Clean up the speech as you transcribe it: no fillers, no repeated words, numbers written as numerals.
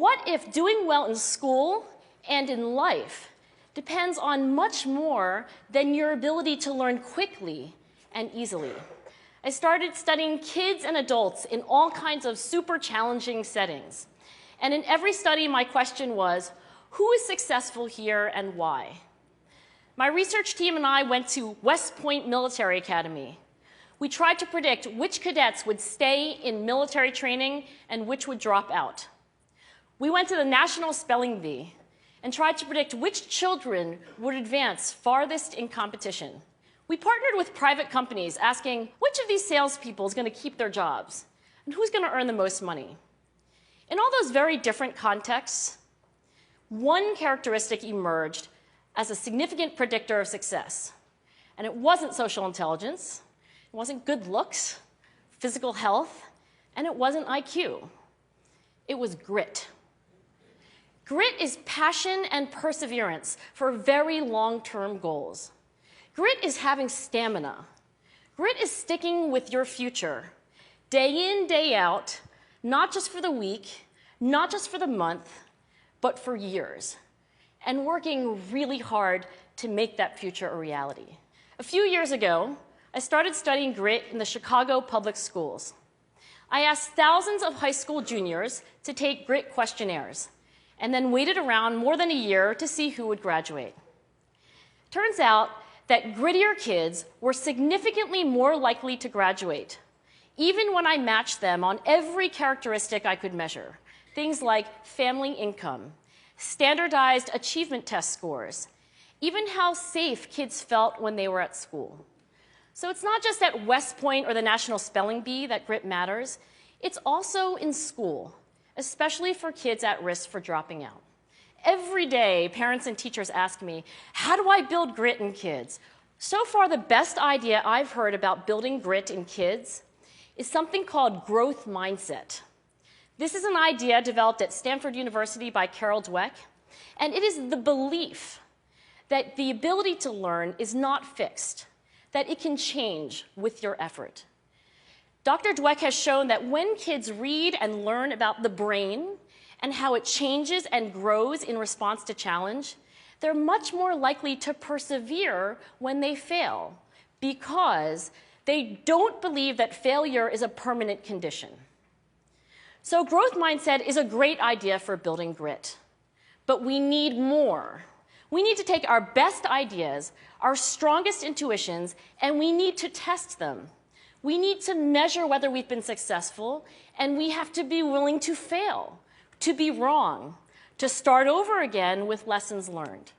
what if doing well in school and in life depends on much more than your ability to learn quickly and easily? I started studying kids and adults in all kinds of super challenging settings. And in every study, my question was, who is successful here and why? My research team and I went to West Point Military Academy. We tried to predict which cadets would stay in military training and which would drop out. We went to the National Spelling Bee and tried to predict which children would advance farthest in competition. We partnered with private companies asking which of these salespeople is going to keep their jobs and who's going to earn the most money. In all those very different contexts, one characteristic emerged as a significant predictor of success. And it wasn't social intelligence, it wasn't good looks, physical health, and it wasn't IQ. It was grit. Grit is passion and perseverance for very long-term goals. Grit is having stamina. Grit is sticking with your future, day in, day out, not just for the week, not just for the month, but for years, and working really hard to make that future a reality. A few years ago, I started studying grit in the Chicago public schools. I asked thousands of high school juniors to take grit questionnaires, and then waited around more than a year to see who would graduate. Turns out that grittier kids were significantly more likely to graduate, even when I matched them on every characteristic I could measure, things like family income, standardized achievement test scores, even how safe kids felt when they were at school. So it's not just at West Point or the National Spelling Bee that grit matters, it's also in school, especially for kids at risk for dropping out. Every day, parents and teachers ask me, how do I build grit in kids? So far, the best idea I've heard about building grit in kids is something called growth mindset. This is an idea developed at Stanford University by Carol Dweck, and it is the belief that the ability to learn is not fixed, that it can change with your effort. Dr. Dweck has shown that when kids read and learn about the brain and how it changes and grows in response to challenge, they're much more likely to persevere when they fail because they don't believe that failure is a permanent condition. So growth mindset is a great idea for building grit, but we need more. We need to take our best ideas, our strongest intuitions, and we need to test them. We need to measure whether we've been successful, and we have to be willing to fail, to be wrong, to start over again with lessons learned.